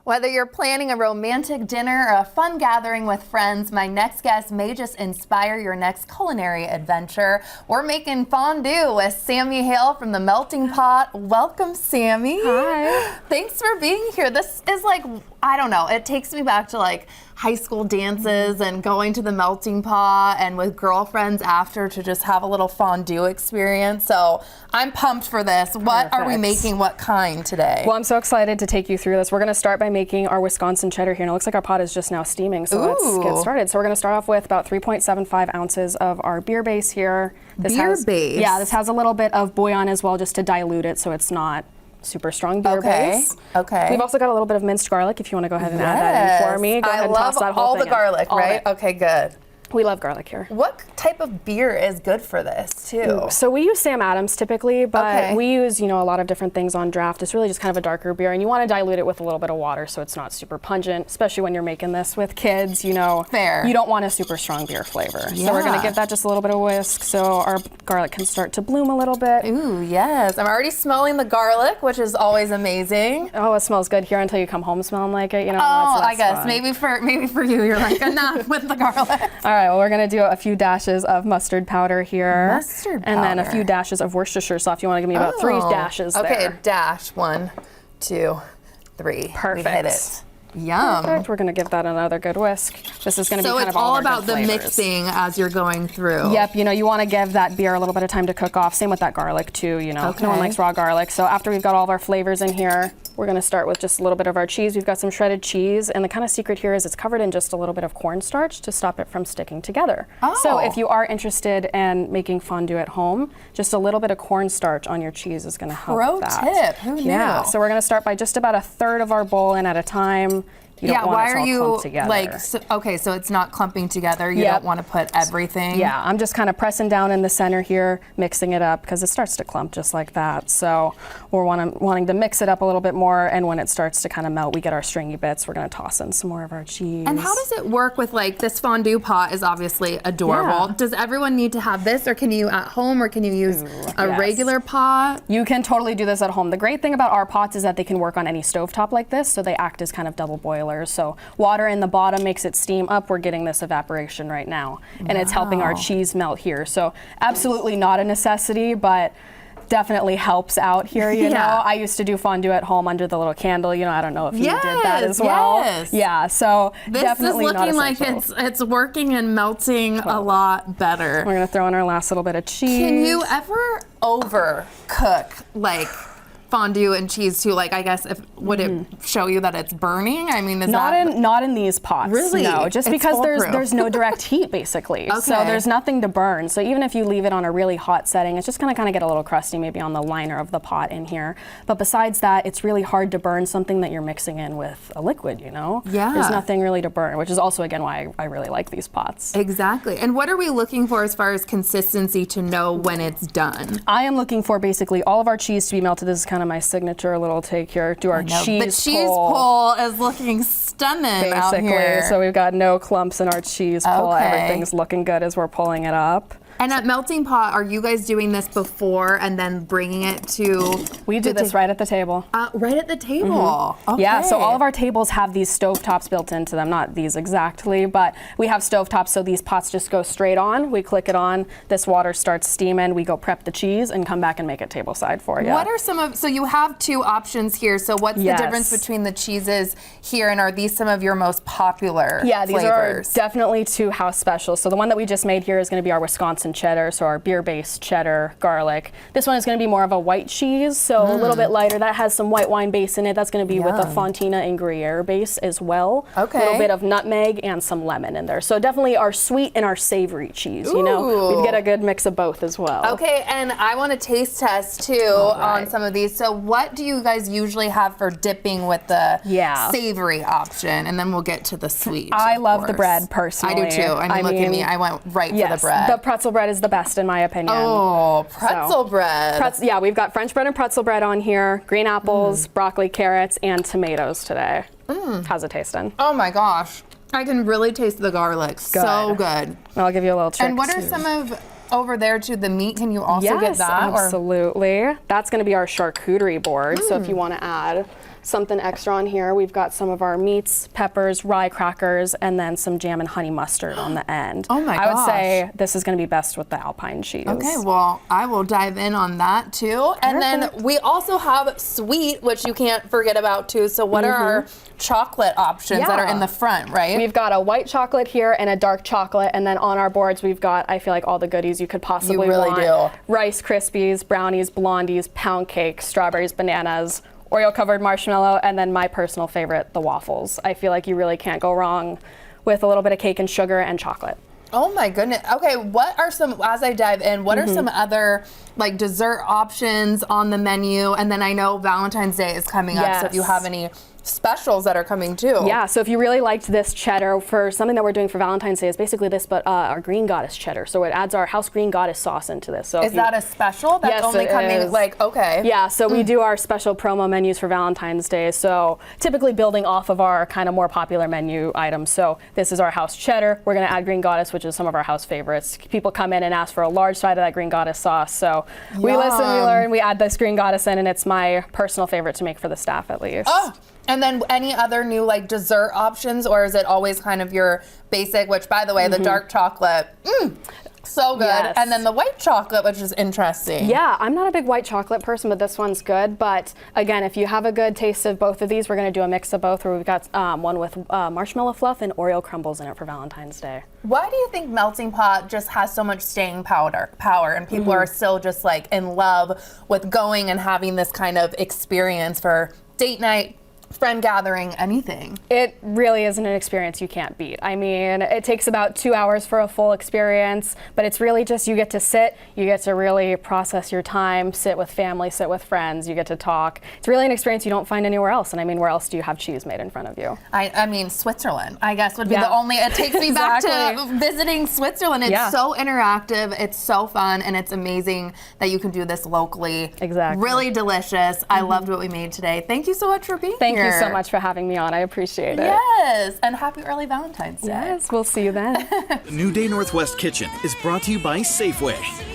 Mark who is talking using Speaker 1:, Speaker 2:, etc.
Speaker 1: Whether you're planning a romantic dinner or a fun gathering with friends, my next guest may just inspire your next culinary adventure. We're making fondue with Sami Hale from the Melting Pot. Welcome, Sami.
Speaker 2: Hi.
Speaker 1: Thanks for being here. This is like, I don't know, it takes me back to like high school dances and going to the Melting Pot and with girlfriends after to just have a little fondue experience. So I'm pumped for this. What are we making? What kind today?
Speaker 2: Well, I'm so excited to take you through this. We're going to start by making our Wisconsin cheddar here. And it looks like our pot is just now steaming, so let's get started. So we're going to start off with about 3.75 ounces of our beer base here. This
Speaker 1: base?
Speaker 2: Yeah, this has a little bit of bouillon as well, just to dilute it so it's not super strong beer base.
Speaker 1: Okay.
Speaker 2: We've also got a little bit of minced garlic if you want to go ahead and add that in for me. Go ahead and toss that whole
Speaker 1: all
Speaker 2: thing
Speaker 1: the garlic,
Speaker 2: in.
Speaker 1: right? Okay, good.
Speaker 2: We love garlic here.
Speaker 1: What type of beer is good for this too?
Speaker 2: So we use Sam Adams typically, but we use, a lot of different things on draft. It's really just kind of a darker beer, and you want to dilute it with a little bit of water so it's not super pungent, especially when you're making this with kids,
Speaker 1: Fair.
Speaker 2: You don't want a super strong beer flavor. Yeah. So we're going to give that just a little bit of whisk so our garlic can start to bloom a little bit.
Speaker 1: Ooh, yes. I'm already smelling the garlic, which is always amazing.
Speaker 2: Oh, it smells good here until you come home smelling like it.
Speaker 1: I guess. Maybe for you, you're like, enough with the garlic.
Speaker 2: All right, well, we're going to do a few dashes of mustard powder here.
Speaker 1: Mustard powder.
Speaker 2: And then a few dashes of Worcestershire sauce. You want to give me about 3 dashes there.
Speaker 1: Okay, dash. 1, 2, 3.
Speaker 2: Perfect.
Speaker 1: We hit it. Yum.
Speaker 2: Perfect. We're going to give that another good whisk. This is going to be kind of
Speaker 1: all
Speaker 2: our
Speaker 1: about
Speaker 2: good
Speaker 1: the
Speaker 2: flavors.
Speaker 1: mixing as you're going through.
Speaker 2: Yep, you want to give that beer a little bit of time to cook off. Same with that garlic too, No one likes raw garlic. So after we've got all of our flavors in here, we're going to start with just a little bit of our cheese. We've got some shredded cheese, and the kind of secret here is it's covered in just a little bit of cornstarch to stop it from sticking together.
Speaker 1: Oh.
Speaker 2: So if you are interested in making fondue at home, just a little bit of cornstarch on your cheese is going to help that.
Speaker 1: Pro tip, who knew?
Speaker 2: Yeah, so we're going to start by just about 1/3 of our bowl in at a time. You don't want
Speaker 1: why
Speaker 2: it to
Speaker 1: are
Speaker 2: all
Speaker 1: you
Speaker 2: clump together.
Speaker 1: like? So it's not clumping together. You don't want to put everything.
Speaker 2: Yeah, I'm just kind of pressing down in the center here, mixing it up because it starts to clump just like that. So we're wanting to mix it up a little bit more, and when it starts to kind of melt, we get our stringy bits. We're going to toss in some more of our cheese.
Speaker 1: And how does it work with this fondue pot? Is obviously adorable.
Speaker 2: Yeah.
Speaker 1: Does everyone need to have this, or can you at home, or can you use a regular pot?
Speaker 2: You can totally do this at home. The great thing about our pots is that they can work on any stovetop like this, so they act as kind of double boilers. So water in the bottom makes it steam up. We're getting this evaporation right now, and it's helping our cheese melt here. So absolutely not a necessity, but definitely helps out here, you know. I used to do fondue at home under the little candle, I don't know if you did that as well.
Speaker 1: Yes.
Speaker 2: Yeah, so
Speaker 1: This
Speaker 2: definitely
Speaker 1: is looking
Speaker 2: not
Speaker 1: like it's working and melting a lot better.
Speaker 2: We're gonna throw in our last little bit of cheese.
Speaker 1: Can you ever overcook fondue and cheese too? I guess would it show you that it's burning? I mean,
Speaker 2: not in these pots.
Speaker 1: Really?
Speaker 2: No, just
Speaker 1: It's
Speaker 2: because
Speaker 1: foolproof.
Speaker 2: there's no direct heat basically. So there's nothing to burn. So even if you leave it on a really hot setting, it's just gonna kind of get a little crusty maybe on the liner of the pot in here. But besides that, it's really hard to burn something that you're mixing in with a liquid, Yeah. There's nothing really to burn, which is also again why I really like these pots.
Speaker 1: Exactly. And what are we looking for as far as consistency to know when it's done?
Speaker 2: I am looking for basically all of our cheese to be melted. This is kind of my signature little take here. Do our cheese
Speaker 1: The cheese pull is looking stunning out here.
Speaker 2: So we've got no clumps in our cheese pull. Everything's looking good as we're pulling it up.
Speaker 1: And at Melting Pot, are you guys doing this before and then bringing it to?
Speaker 2: We do this right at the table.
Speaker 1: Right at the table. Okay.
Speaker 2: Yeah, so all of our tables have these stovetops built into them. Not these exactly, but we have stovetops, so these pots just go straight on. We click it on. This water starts steaming. We go prep the cheese and come back and make it tableside for you.
Speaker 1: What are so you have 2 options here. So what's the difference between the cheeses here, and are these some of your most popular
Speaker 2: these
Speaker 1: flavors?
Speaker 2: are definitely 2 house specials. So the one that we just made here is going to be our Wisconsin cheddar, so our beer-based cheddar garlic. This one is going to be more of a white cheese, so a little bit lighter. That has some white wine base in it. That's going to be with a Fontina and Gruyere base as well.
Speaker 1: Okay.
Speaker 2: A little bit of nutmeg and some lemon in there. So definitely our sweet and our savory cheese, We get a good mix of both as well.
Speaker 1: Okay, and I want to taste test too on some of these. So what do you guys usually have for dipping with the savory option? And then we'll get to the sweet.
Speaker 2: I love the bread personally.
Speaker 1: I do too. I mean, look at me. I went right for the bread.
Speaker 2: The pretzel bread is the best in my opinion.
Speaker 1: Oh, pretzel bread.
Speaker 2: We've got French bread and pretzel bread on here, green apples, broccoli, carrots, and tomatoes today. How's it tasting?
Speaker 1: Oh my gosh. I can really taste the garlic. So good.
Speaker 2: I'll give you a little trick.
Speaker 1: And what are some of over there to the meat? Can you also get that?
Speaker 2: Yes, absolutely. That's going to be our charcuterie board. So if you want to add something extra on here, we've got some of our meats, peppers, rye crackers, and then some jam and honey mustard on the end.
Speaker 1: Oh my
Speaker 2: I would
Speaker 1: gosh.
Speaker 2: say this is going to be best with the Alpine cheese.
Speaker 1: Okay, well, I will dive in on that too. And then we also have sweet, which you can't forget about too. So what are our chocolate options that are in the front, right?
Speaker 2: We've got a white chocolate here and a dark chocolate, and then on our boards we've got, I feel like, all the goodies you could possibly
Speaker 1: really
Speaker 2: want.
Speaker 1: do.
Speaker 2: Rice Krispies, brownies, blondies, pound cake, strawberries, bananas, Oreo covered marshmallow, and then my personal favorite, the waffles. I feel like you really can't go wrong with a little bit of cake and sugar and chocolate.
Speaker 1: Oh my goodness. Okay, what are some, as I dive in, what are some other like dessert options on the menu? And then I know Valentine's Day is coming up, so if you have any specials that are coming too.
Speaker 2: Yeah, so if you really liked this cheddar, for something that we're doing for Valentine's Day is basically this, but our Green Goddess cheddar. So it adds our house Green Goddess sauce into this. So
Speaker 1: is that a special that's only coming like, okay.
Speaker 2: Yeah, so we do our special promo menus for Valentine's Day. So typically building off of our kind of more popular menu items. So this is our house cheddar. We're gonna add Green Goddess, which is some of our house favorites. People come in and ask for a large side of that Green Goddess sauce. So we listen, we learn, we add this Green Goddess in, and it's my personal favorite to make for the staff at least.
Speaker 1: Oh. And then any other new like dessert options, or is it always kind of your basic, which by the way, the dark chocolate, so good.
Speaker 2: Yes.
Speaker 1: And then the white chocolate, which is interesting.
Speaker 2: Yeah, I'm not a big white chocolate person, but this one's good. But again, if you have a good taste of both of these, we're gonna do a mix of both, where we've got one with marshmallow fluff and Oreo crumbles in it for Valentine's Day.
Speaker 1: Why do you think Melting Pot just has so much staying power and people are still just like in love with going and having this kind of experience for date night, friend gathering, anything?
Speaker 2: It really isn't an experience you can't beat. I mean, it takes about 2 hours for a full experience, but it's really just, you get to sit, you get to really process your time, sit with family, sit with friends, you get to talk. It's really an experience you don't find anywhere else. And I mean, where else do you have cheese made in front of you?
Speaker 1: I mean, Switzerland, I guess, would be the only, it takes me back to visiting Switzerland. It's so interactive, it's so fun, and it's amazing that you can do this locally.
Speaker 2: Exactly.
Speaker 1: Really delicious. I loved what we made today. Thank you so much for being here.
Speaker 2: Thank you so much for having me on. I appreciate it.
Speaker 1: Yes, and happy early Valentine's Day.
Speaker 2: Yes, we'll see you then.
Speaker 3: New Day Northwest Kitchen is brought to you by Safeway.